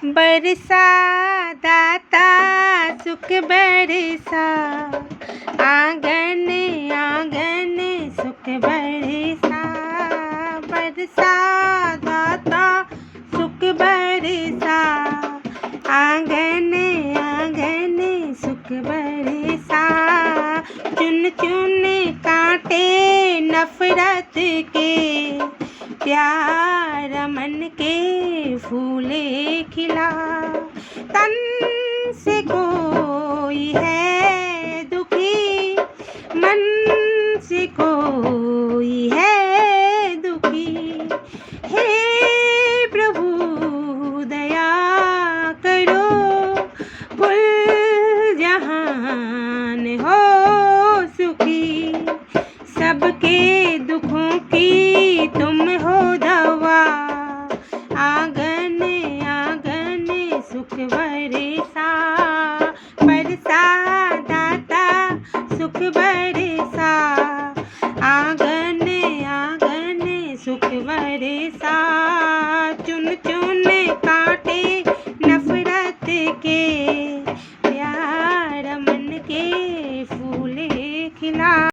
बरसा दाता सुख बरसा, आंगन आंगन सुख बरसा। बरसा दाता सुख बरसा, आंगन आंगन सुख बरसा। चुन चुन कांटे नफरत के, प्यार मन के फूले खिला। तन से कोई है दुखी, मन से कोई है दुखी। हे प्रभु दया करो, कुल जहान हो सुखी। सबके दुखों की तुम हो दवा, आंगन आंगन सुख बरसा। बरसा दाता सुख बरसा, आंगन आंगन सुख बरसा। चुन चुन कांटे नफरत के,